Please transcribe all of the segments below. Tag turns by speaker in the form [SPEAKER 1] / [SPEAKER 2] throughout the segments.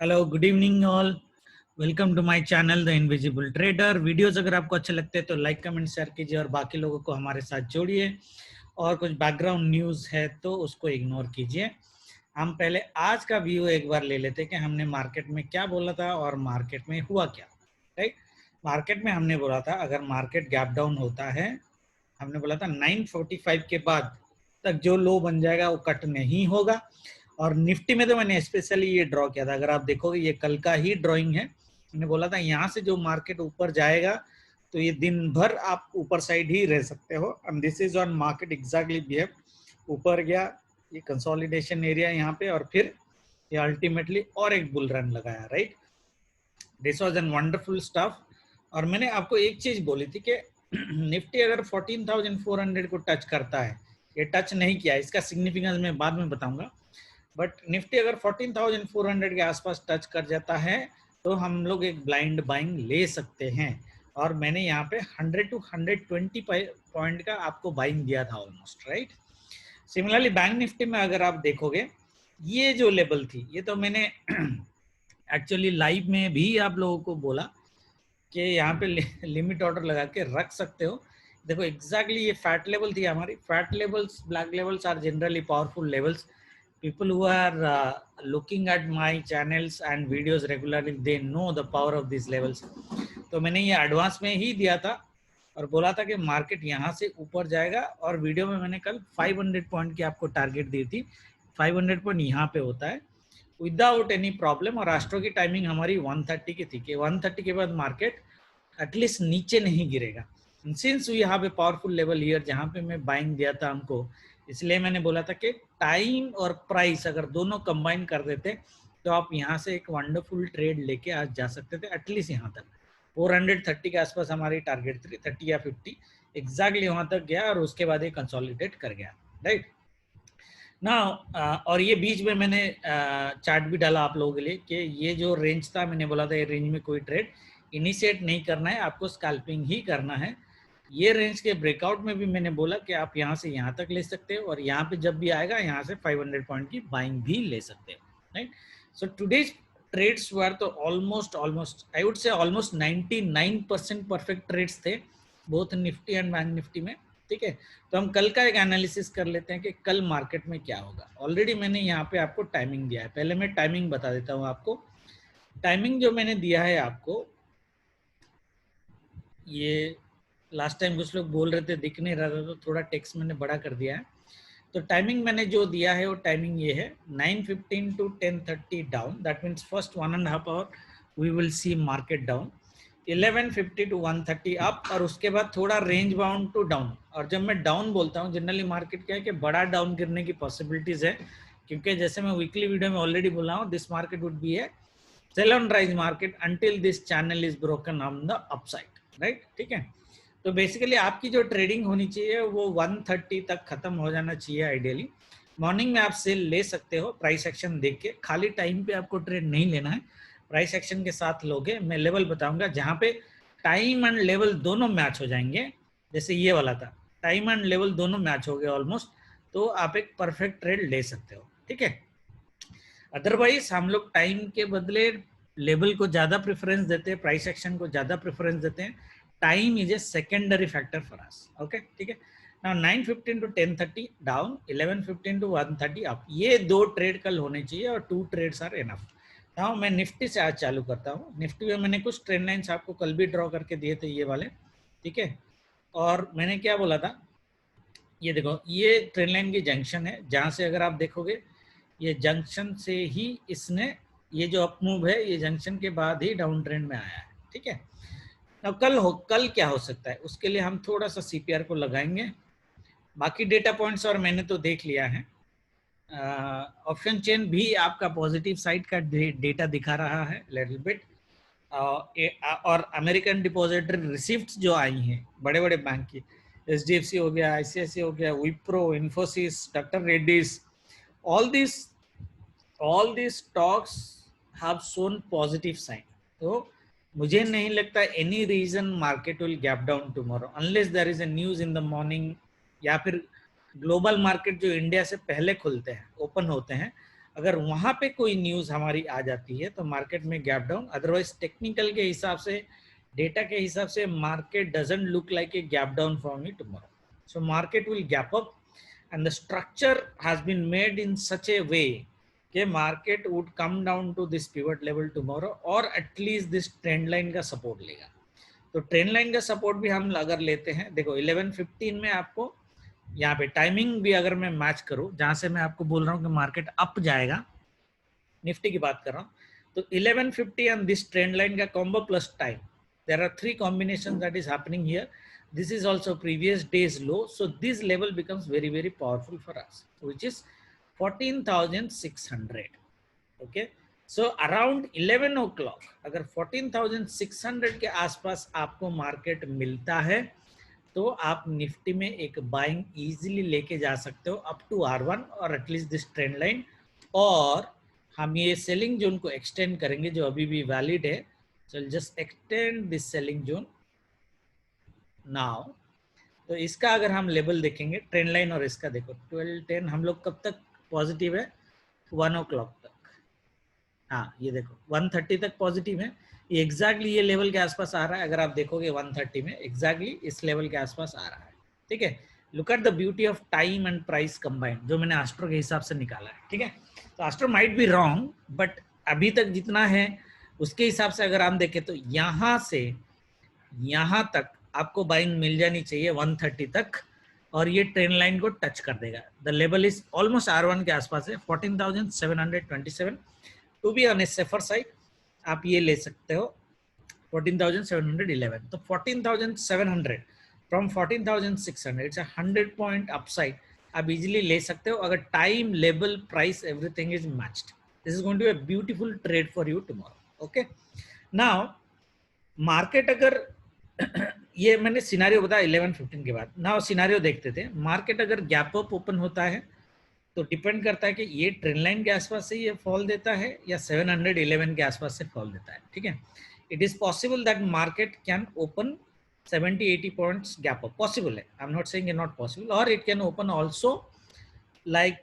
[SPEAKER 1] Hello, good evening all. Welcome to my channel the invisible trader. Videos अगर आपको अच्छे लगते हैं तो लाइक कमेंट शेयर कीजिए और बाकी लोगों को हमारे साथ जोड़िए। और कुछ बैकग्राउंड न्यूज़ है तो उसको इग्नोर कीजिए। हम पहले आज का व्यू एक बार ले लेते हैं कि हमने मार्केट में क्या बोला था और मार्केट में हुआ क्या। राइट, मार्केट में हमने बोला था अगर मार्केट गैप डाउन होता है, हमने बोला था 945 के बाद तक जो लो बन जाएगा वो कट नहीं होगा। और निफ्टी में तो मैंने स्पेशली ये ड्रॉ किया था, अगर आप देखोगे ये कल का ही ड्राइंग है। मैंने बोला था यहाँ से जो मार्केट ऊपर जाएगा तो ये दिन भर आप ऊपर साइड ही रह सकते हो। And this is on market exactly behave. ऊपर गया, ये कंसोलिडेशन एरिया यहाँ पे, और फिर ये अल्टीमेटली और एक बुल रन लगाया। Right, this was an wonderful stuff. और मैंने आपको एक चीज बोली थी कि निफ्टी अगर 14,400 को टच करता है, ये टच नहीं किया, इसका सिग्निफिकेंस मैं बाद में बताऊंगा। बट निफ्टी अगर 14,400 के आसपास टच कर जाता है तो हम लोग एक ब्लाइंड बाइंग ले सकते हैं। और मैंने यहाँ पे 100 टू 120 पॉइंट का आपको बाइंग दिया था almost. Right, similarly bank Nifty में अगर आप देखोगे ये जो लेवल थी, ये तो मैंने एक्चुअली लाइव में भी आप लोगों को बोला कि यहाँ पे लिमिट ऑर्डर लगा के रख सकते हो। देखो एग्जैक्टली ये फैट लेवल थी हमारी। Fat levels, black levels are generally powerful levels. People who are looking at my channels and videos regularly, they know the power of these levels. तो मैंने ये एडवांस में ही दिया था और बोला था कि मार्केट यहाँ से ऊपर जाएगा। और वीडियो में मैंने कल 500 पॉइंट की आपको टारगेट दी थी। 500 पॉइंट यहाँ पे होता है विदाउट एनी प्रॉब्लम। और राष्ट्रों की टाइमिंग हमारी 130 की थी कि 130 के बाद मार्केट एटलीस्ट नीचे नहीं गिरेगा। Since we have a powerful level here जहाँ पे मैं बाइंग दिया था हमको, इसलिए मैंने बोला था कि टाइम और प्राइस अगर दोनों कंबाइन कर देते तो आप यहाँ से एक वंडरफुल ट्रेड लेके आज जा सकते थे एटलीस्ट यहाँ तक। 430 के आसपास हमारी टारगेट थी, 30 या 50 एग्जैक्टली वहां तक गया और उसके बाद ये कंसोलिडेट कर गया। राइट ना, और ये बीच में मैंने चार्ट भी डाला आप लोगों के लिए कि ये जो रेंज था, मैंने बोला था ये रेंज में कोई ट्रेड इनिशिएट नहीं करना है, आपको स्कैल्पिंग ही करना है। ये रेंज के ब्रेकआउट में भी मैंने बोला कि आप यहाँ से यहाँ तक ले सकते हो और यहाँ पे जब भी आएगा यहाँ से 500 पॉइंट की बाइंग भी ले सकते हो। Right, so today's trades were तो almost I would say almost 99% perfect trades थे both Nifty and bank Nifty में। ठीक है, तो हम कल का एक एनालिसिस कर लेते हैं कि कल मार्केट में क्या होगा। ऑलरेडी मैंने यहाँ पे आपको टाइमिंग दिया है, पहले मैं टाइमिंग बता देता हूँ आपको। टाइमिंग जो मैंने दिया है आपको, ये लास्ट टाइम कुछ लोग बोल रहे थे दिख नहीं रहा था तो थोड़ा टेक्स्ट मैंने बड़ा कर दिया है। तो टाइमिंग मैंने जो दिया है वो टाइमिंग ये है 9:15 to 10:30 down, that means first 1.5 hour we will see market down. 11:50 to 1:30 up, और उसके बाद थोड़ा रेंज बाउंड टू डाउन। और जब मैं डाउन बोलता हूँ, जनरली मार्केट क्या है कि बड़ा डाउन गिरने की पॉसिबिलिटीज है, क्योंकि जैसे मैं वीकली वीडियो में ऑलरेडी बोला हूँ, दिस मार्केट वुड बी है sell on rise market until this channel is broken on the upside. Right, ठीक है, तो बेसिकली आपकी जो ट्रेडिंग होनी चाहिए वो 130 तक खत्म हो जाना चाहिए आइडियली। मॉर्निंग में आप सेल ले सकते हो प्राइस एक्शन देख के, खाली टाइम पे आपको ट्रेड नहीं लेना है, प्राइस एक्शन के साथ लोगे। मैं लेवल बताऊंगा जहां पे टाइम एंड लेवल दोनों मैच हो जाएंगे, जैसे ये वाला था, टाइम एंड लेवल दोनों मैच हो गए ऑलमोस्ट, तो आप एक परफेक्ट ट्रेड ले सकते हो। ठीक है, अदरवाइज हम लोग टाइम के बदले लेवल को ज्यादा प्रेफरेंस देते हैं, प्राइस एक्शन को ज्यादा प्रेफरेंस देते हैं। Time is a secondary factor for us. Okay, ठीक है, now 9:15 to 10:30 down, 11:15 to 1:30 up, ये दो ट्रेड कल होने चाहिए और 2 ट्रेड्स आर इनफ। नाउ मैं निफ्टी से आज चालू करता हूँ। निफ्टी में मैंने कुछ ट्रेंड लाइन्स आपको कल भी ड्रॉ करके दिए थे, ये वाले। ठीक है, और मैंने क्या बोला था, ये देखो ये ट्रेंड लाइन की जंक्शन है, जहां से अगर आप देखोगे ये जंक्शन से ही इसने, ये जो अप मूव है ये जंक्शन के बाद ही डाउन ट्रेंड में आया है। ठीक है, अब कल क्या हो सकता है उसके लिए हम थोड़ा सा सीपीआर को लगाएंगे। बाकी डेटा पॉइंट्स और मैंने तो देख लिया है। ऑप्शन चेन भी आपका पॉजिटिव साइड का डेटा दिखा रहा है लिटिल बिट। और अमेरिकन डिपॉजिटरी रिसिप्ट जो आई हैं बड़े बड़े बैंक की, एचडीएफसी हो गया, आईसीआईसी हो गया, Wipro, Infosys, doctor Reddy's, all these stocks have shown positive sign। तो मुझे नहीं लगता any reason market will gap down tomorrow unless there is a news in the morning, या फिर ग्लोबल मार्केट जो इंडिया से पहले खुलते हैं, ओपन होते हैं, अगर वहां पे कोई न्यूज हमारी आ जाती है तो मार्केट में गैप डाउन, अदरवाइज टेक्निकल के हिसाब से, डेटा के हिसाब से market doesn't look like a gap down for me tomorrow. So market will gap up and the structure has been made in such a way कि market would come down to this pivot level tomorrow और at least this trend line का support लेगा. तो trend line का support भी हम अगर लेते हैं, देखो 11:15 में आपको यहाँ पे टाइमिंग भी अगर मैं मैच करूँ, जहां से मैं आपको बोल रहा हूँ कि मार्केट अप जाएगा, निफ्टी की बात कर रहा हूँ, तो 11:50 एंड दिस ट्रेंड लाइन का combo plus time, there are 3 combination that is happening here. This is also previous day's low, so this level becomes very powerful for us, which is 14,600. Okay, so around 11 o'clock अगर 14,600 के आसपास आपको market मिलता है तो आप Nifty में एक बाइंग इजीली लेके जा सकते हो अप टू R1 और एटलीस्ट दिस ट्रेंड लाइन, और हम ये सेलिंग जोन को एक्सटेंड करेंगे जो अभी भी वैलिड है. So just extend this selling zone now. तो इसका अगर हम लेवल देखेंगे ट्रेंड लाइन और इसका देखो 12:10 हम लोग कब तक पॉजिटिव है, 1 o'clock तक. हाँ ये देखो 1:30 तक पॉजिटिव है, ये एग्जैक्टली ये लेवल के आसपास आ रहा है. अगर आप देखोगे 1:30 में एग्जैक्टली इस लेवल के आसपास आ रहा है. ठीक है, look at the beauty of time and price combined जो मैंने एस्ट्रो के हिसाब से निकाला है. ठीक है, तो astro might be wrong but अभी तक जितना है उसके हिसाब से अगर हम देखें तो यहाँ से यहाँ तक आपको बाइंग मिल जानी चाहिए 1:30 तक, और ये ट्रेंड लाइन को टच कर देगा. The level is almost R1 के आसपास है, 14,727. To be on a safer side आप ये ले सकते हो 14,711. तो 14,700 फ्रॉम 14,600 इट्स 100 पॉइंट अपसाइड आप इजीली ले सकते हो अगर time, level, price everything is matched. This is going to be a beautiful trade for you tomorrow. Okay, now market अगर ये मैंने सिनारियो बताया 11:15 के बाद. नाउ सिनारियो देखते थे, मार्केट अगर गैप अप ओपन होता है तो डिपेंड करता है कि ये ट्रेंड लाइन के आसपास से ये फॉल देता है या 711 के आसपास से फॉल देता है. ठीक है, it is possible that market can open 70-80 points gap up, possible है. I am not saying not possible, और it can open also like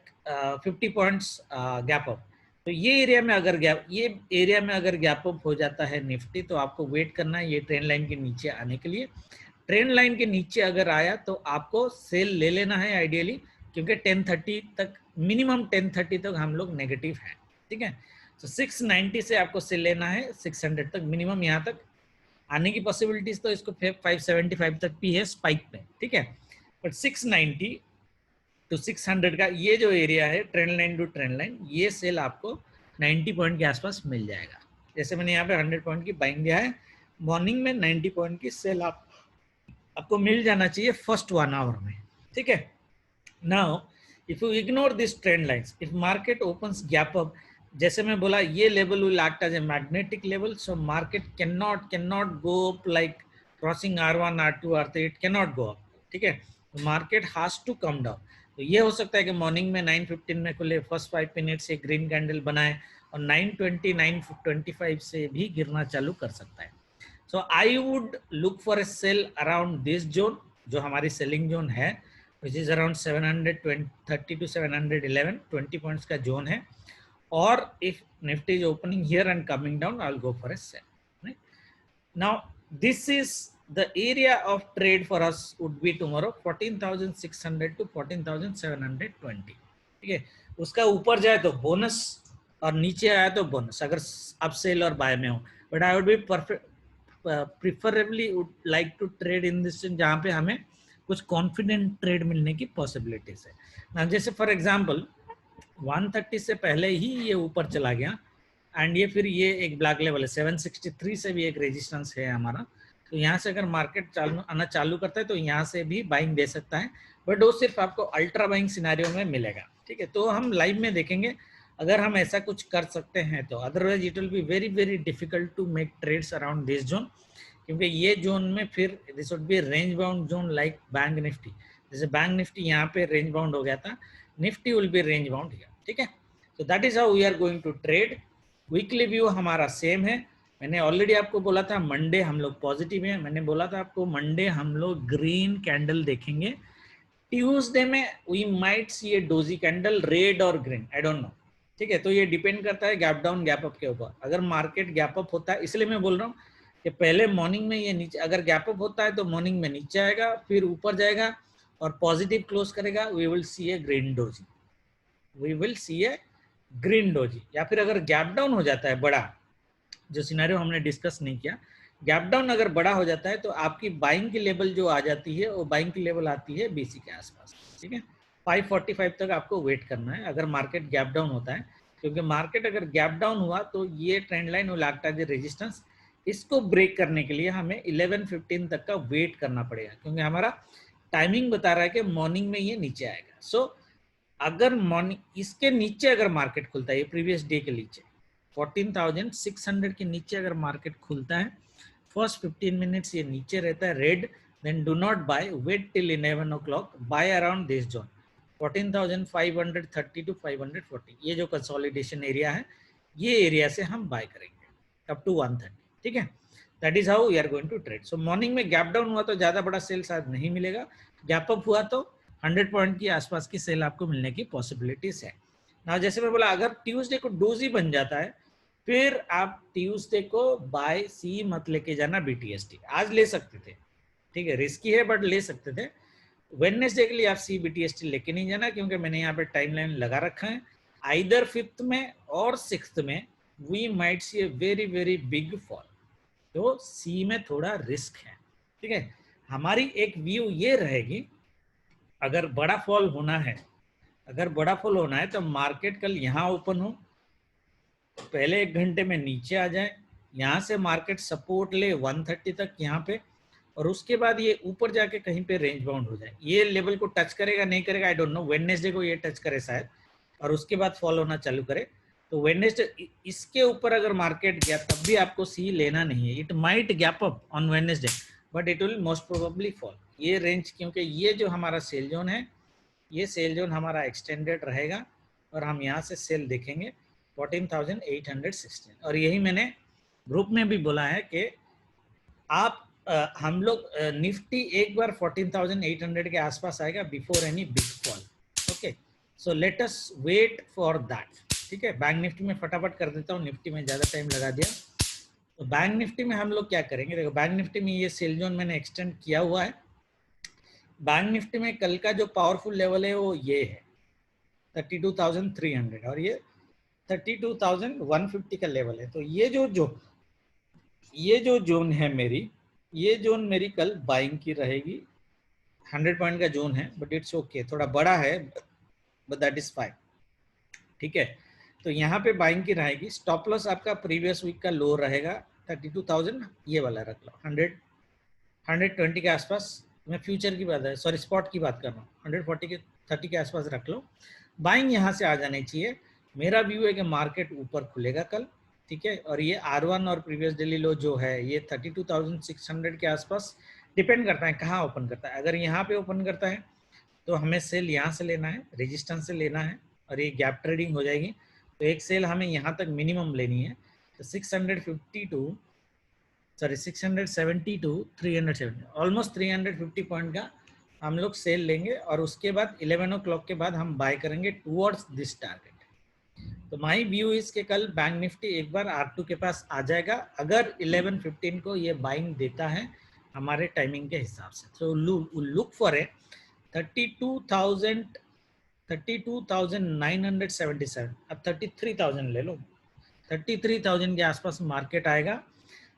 [SPEAKER 1] 50 points gap up. तो ये एरिया में अगर गैप अप हो जाता है निफ्टी तो आपको वेट करना है ये ट्रेंड लाइन के नीचे आने के लिए. ट्रेंड लाइन के नीचे अगर आया तो आपको सेल ले लेना है आइडियली, क्योंकि 10:30 तक, मिनिमम 10:30 तक हम लोग नेगेटिव हैं. ठीक है, तो 690 से आपको सेल लेना है 600 तक मिनिमम. यहाँ तक आने की पॉसिबिलिटीज तो इसको 575 तक भी है स्पाइक पे. ठीक है, बट 690 टू 600 का ये जो एरिया है trend line to trend line, ये सेल आपको 90 पॉइंट के आसपास मिल जाएगा. जैसे मैंने यहाँ पे 100 पॉइंट की बाइंग दिया है, मॉर्निंग में 90 पॉइंट की सेल आपको मिल जाना चाहिए फर्स्ट 1 आवर में. ठीक है, now if you ignore this trend lines, if market opens gap up, जैसे मैं बोला ये level will act as a magnetic level, so market can not go up like crossing R1, R2, R3, it can not go up. ठीक है, market has to come down. तो ये हो सकता है कि मॉर्निंग में 9:15 में खुले, फर्स्ट 5 मिनट से ग्रीन कैंडल बनाए और 9:20, 9:25 से भी गिरना चालू कर सकता है. So I would look for a sell around this zone जो हमारी सेलिंग जोन है, which is around 730 to 711, 20 points का जोन है. और if Nifty is opening here and coming down, I will go for a sell. Now this is the area of trade for us would be tomorrow 14,600 to 14,720. ठीक है, उसका ऊपर जाए तो bonus और नीचे आया तो बोनस अगर आप सेल और बाय में हो. But I would be preferably would like to trade in this जहाँ पे हमें कुछ कॉन्फिडेंट ट्रेड मिलने की पॉसिबिलिटीज है ना. जैसे फॉर एग्जांपल 130 से पहले ही ये ऊपर चला गया एंड ये फिर ये एक ब्लैक लेवल है, 763 से भी एक रेजिस्टेंस है हमारा. तो यहाँ से अगर मार्केट आना चालू करता है तो यहाँ से भी बाइंग दे सकता है, बट वो सिर्फ आपको अल्ट्रा बाइंग सिनेरियो में मिलेगा. ठीक है, तो हम लाइव में देखेंगे अगर हम ऐसा कुछ कर सकते हैं तो. Otherwise it will be very difficult to make trades around this zone, क्योंकि ये जोन में फिर this would be range bound zone like bank Nifty. जैसे बैंक निफ्टी यहाँ पे रेंज बाउंड हो गया था, Nifty will be range bound here. ठीक है, तो that is how we are going to trade. Weekly view हमारा सेम है. मैंने ऑलरेडी आपको बोला था मंडे हम लोग पॉजिटिव हैं. मैंने बोला था आपको मंडे हम लोग ग्रीन कैंडल देखेंगे. ट्यूसडे में we might see a doji candle, red और ग्रीन, आई डोंट नो. ठीक है, तो ये डिपेंड करता है गैप डाउन गैप अप के ऊपर। अगर मार्केट गैप अप होता है, इसलिए मैं बोल रहा हूँ कि पहले मॉर्निंग में ये नीचे, अगर गैप अप होता है तो मॉर्निंग में नीचे आएगा, फिर ऊपर जाएगा और पॉजिटिव क्लोज करेगा, we will see a green doji, we will see a green doji. या फिर अगर गैप डाउन हो जाता है बड़ा, जो सिनेरियो हमने डिस्कस नहीं किया, गैप डाउन अगर बड़ा हो जाता है तो आपकी बाइंग की लेवल जो आ जाती है वो बाइंग की लेवल आती है बीसी के आसपास। ठीक है, 545 तक आपको वेट करना है अगर मार्केट गैप डाउन होता है, क्योंकि मार्केट अगर गैप डाउन हुआ तो ये ट्रेंड लाइन और लगता है रेजिस्टेंस, इसको ब्रेक करने के लिए हमें 11:15 तक का वेट करना पड़ेगा, क्योंकि हमारा टाइमिंग बता रहा है कि मॉर्निंग में ये नीचे आएगा। सो अगर मॉर्निंग इसके नीचे अगर मार्केट खुलता है, ये प्रीवियस डे के नीचे 14,600 के नीचे अगर मार्केट खुलता है, फर्स्ट 15 मिनट्स ये नीचे रहता है red, then do not buy, wait till 11 o'clock, buy around this zone 14,530 to 540, ये जो कंसोलिडेशन एरिया है, ये एरिया से हम बाय करेंगे अप टू 130। ठीक है, that is how we are going to trade. So morning में गैप डाउन हुआ तो ज्यादा बड़ा सेल शायद नहीं मिलेगा, गैप अप हुआ तो 100 पॉइंट की आसपास की सेल आपको मिलने की पॉसिबिलिटीज है ना। जैसे मैं बोला, अगर ट्यूसडे को डोजी बन जाता है, फिर आप ट्यूसडे को बाय सी मत लेके जाना बीटीएसटी, आज ले सकते थे, ठीक है, रिस्की है बट ले सकते थे। वेडनेसडे के लिए आप सी बीटीएसटी लेके नहीं जाना, क्योंकि मैंने यहाँ पे टाइमलाइन लगा रखा है, आइदर 5th में और 6th में we might see a very very big fall, तो सी में थोड़ा रिस्क है। ठीक है, हमारी एक व्यू ये रहेगी, अगर बड़ा फॉल होना है, अगर बड़ा फॉल होना है तो मार्केट कल यहाँ ओपन हो, पहले 1 घंटे में नीचे आ जाए, यहाँ से मार्केट सपोर्ट ले 130 तक यहाँ पे, और उसके बाद ये ऊपर जाके कहीं पे रेंज बाउंड हो जाए, ये लेवल को टच करेगा नहीं करेगा आई डोंट नो, वेडनेसडे को ये टच करे शायद, और उसके बाद फॉल होना चालू करे, तो वेडनेसडे इसके ऊपर अगर मार्केट गया तब भी आपको सी लेना नहीं है। It might gap up on Wednesday but it will most probably fall, ये रेंज, क्योंकि ये जो हमारा सेल जोन है, ये सेल जोन हमारा एक्सटेंडेड रहेगा और हम यहाँ से सेल देखेंगे 14,816, और यही मैंने ग्रुप में भी बोला है कि आप हम लोग निफ्टी एक बार 14,800 के आसपास आएगा before any big fall. Okay, so let us wait for that. ठीक है, बैंक निफ्टी में फटाफट कर देता हूँ, निफ्टी में ज़्यादा टाइम लगा दिया। तो बैंक निफ्टी में हम लोग क्या करेंगे, देखो बैंक निफ्टी में ये सेल जोन मैंने एक्सटेंड किया हुआ है। बैंक निफ्टी में कल का जो पावरफुल लेवल है वो ये है 32,300, और ये 32,150 का लेवल है। तो ये जो जोन है मेरी, ये जोन मेरी कल बाइंग की रहेगी, 100 पॉइंट का जोन है बट इट्स ओके, थोड़ा बड़ा है बट दैट इज फाइन। ठीक है, तो यहाँ पे बाइंग की रहेगी। स्टॉप लॉस आपका प्रीवियस वीक का लो रहेगा 32,000, ये वाला रख लो, 120 के आसपास, मैं फ्यूचर की बात है, सॉरी स्पॉट की बात कर रहा हूँ, 140 के 30 के आसपास रख लो। बाइंग यहाँ से आ जानी चाहिए। मेरा व्यू है कि मार्केट ऊपर खुलेगा कल। ठीक है, और ये R1 और प्रीवियस डेली लो जो है ये 32,600 के आसपास, डिपेंड करता है कहाँ ओपन करता है। अगर यहाँ पे ओपन करता है तो हमें सेल यहाँ से लेना है, रेजिस्टेंस से लेना है, और ये गैप ट्रेडिंग हो जाएगी, तो एक सेल हमें यहाँ तक मिनिमम लेनी है, तो 670 टू 370, ऑलमोस्ट 350 पॉइंट का हम लोग सेल लेंगे, और उसके बाद 11 o'clock के बाद हम बाय करेंगे टुवर्ड्स दिस टारगेट। तो माई व्यू इज के कल बैंक निफ्टी एक बार R2 के पास आ जाएगा, अगर 11:15 को ये बाइंग देता है हमारे टाइमिंग के हिसाब से। तो लुक फॉर ए 32,977, अब 33,000 ले लो, 33,000 के आसपास मार्केट आएगा।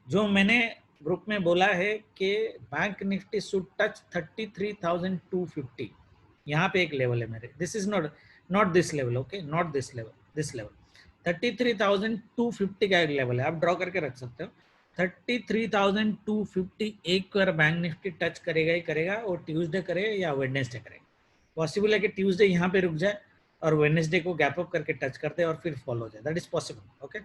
[SPEAKER 1] जो मैंने ग्रुप में बोला है कि बैंक निफ्टी शुड टच 33,250, यहाँ पे एक लेवल है मेरे, this is not this level, okay, not this level, this level 33,250 का एक लेवल है, आप ड्रॉ करके रख सकते हो। 33,250 एक बार बैंक निफ्टी टच करेगा ही करेगा, और ट्यूसडे करे या वेडनेसडे करे, पॉसिबल है कि ट्यूसडे यहाँ पे रुक जाए और वेडनेसडे को गैप अप करके टच करते और फिर फॉलो हो जाए, दैट इज पॉसिबल। ओके,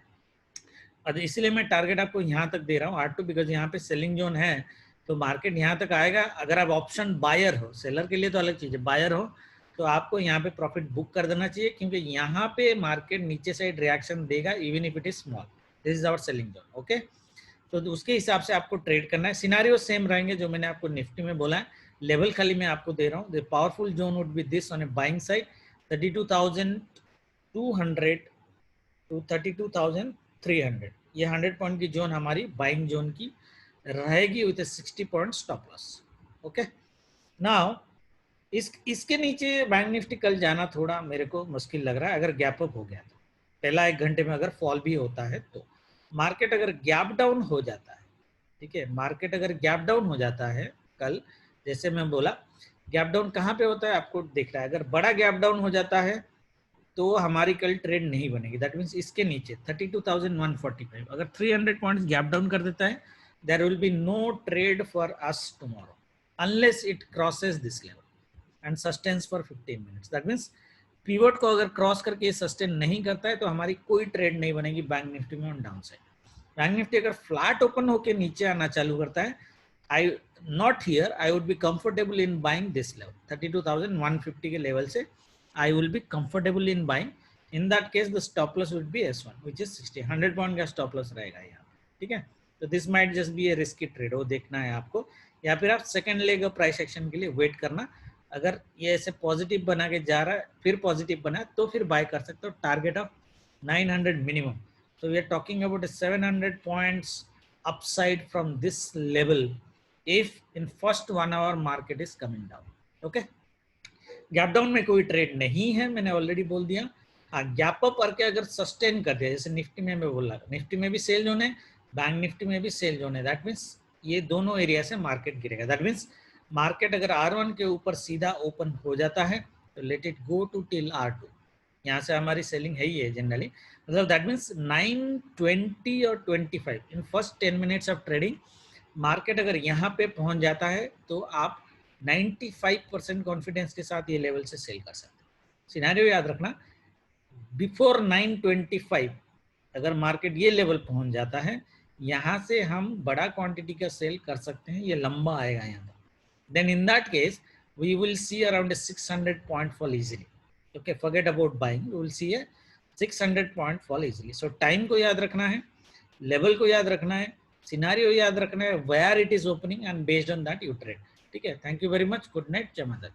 [SPEAKER 1] और इसलिए मैं टारगेट आपको यहाँ तक दे रहा हूँ R2, बिकॉज यहाँ पे सेलिंग जोन है, तो मार्केट यहाँ तक आएगा। अगर आप ऑप्शन बायर हो, सेलर के लिए तो अलग चीज़ है, बायर हो तो आपको यहाँ पे प्रॉफिट बुक कर देना चाहिए, क्योंकि यहाँ पे मार्केट नीचे साइड रिएक्शन देगा even if it is small, this is our selling zone. Okay, तो उसके हिसाब से आपको ट्रेड करना है। सिनारियो सेम रहेंगे जो मैंने आपको निफ्टी में बोला है, लेवल खाली मैं आपको दे रहा हूँ। The powerful zone would be this on a buying side 32,200 to 32,300। ये 100 पॉइंट की जोन हमारी बाइंग जोन की रहेगी with 60 point stop loss. Okay, now इसके नीचे बैंक निफ्टी कल जाना थोड़ा मेरे को मुश्किल लग रहा है, अगर गैप अप हो गया तो पहला 1 घंटे में अगर फॉल भी होता है तो। मार्केट अगर गैप डाउन हो जाता है, ठीक है, मार्केट अगर गैप डाउन हो जाता है कल, जैसे मैं बोला गैप डाउन कहाँ पे होता है आपको दिख रहा है, अगर बड़ा गैप डाउन हो जाता है तो हमारी कल ट्रेड नहीं बनेगी। दैट मीन्स इसके नीचे 32,145 अगर 300 पॉइंट्स गैप डाउन कर देता है, there will be no trade for us tomorrow unless it crosses this level and sustains for 15 minutes. That means pivot को अगर क्रॉस करके सस्टेन नहीं करता है तो हमारी कोई ट्रेड नहीं बनेगी बैंक निफ्टी में on down side. Bank Nifty अगर फ्लैट ओपन होकर नीचे आना चालू करता है, I not here, I would be comfortable in buying this level 32,150 के लेवल से I will be comfortable in buying. In that case, the stop loss would be S1, which is 60. 100 point का stop loss रहेगा यहाँ, ठीक है। तो this might just be a risky trade, वो देखना है आपको, या फिर आप सेकंड लेग प्राइस एक्शन के लिए वेट करना। अगर ये ऐसे पॉजिटिव बना के जा रहा है, फिर पॉजिटिव बना तो फिर बाय कर सकते हो, target of 900 minimum. So we are talking about a 700 points upside from this level if in first 1 hour market is coming down. Okay. Gap down में कोई ट्रेड नहीं है, मैंने ऑलरेडी बोल दिया। हाँ, गैप अप करके अगर सस्टेन कर दिया, जैसे निफ्टी में मैं बोला, निफ्टी में भी सेल जोन है, बैंक निफ्टी में भी सेल जोन है, दैट मीन्स ये दोनों एरिया से मार्केट गिरेगा। दैट मीन्स मार्केट अगर R1 के ऊपर सीधा ओपन हो जाता है तो let it go to till R2, यहाँ से हमारी सेलिंग है ही है जनरली, मतलब दैट मीन्स 920 और 25 in first 10 minutes of trading market अगर यहाँ पे पहुंच जाता है तो आप 95% कॉन्फिडेंस के साथ ये लेवल से सेल कर सकते हैं। सिनेरियो याद रखना, बिफोर 925 अगर मार्केट ये लेवल पहुंच जाता है, यहाँ से हम बड़ा क्वांटिटी का सेल कर सकते हैं, ये लंबा आएगा यहाँ तक। Then in that case we will see around 600 point fall easily. Okay, forget about buying, we will see a 600 point fall easily. So time को याद रखना है, लेवल को याद रखना है, सिनेरियो याद रखना है, where it is opening and based on that you trade. ठीक है, thank you very much, good night, जय माता दी।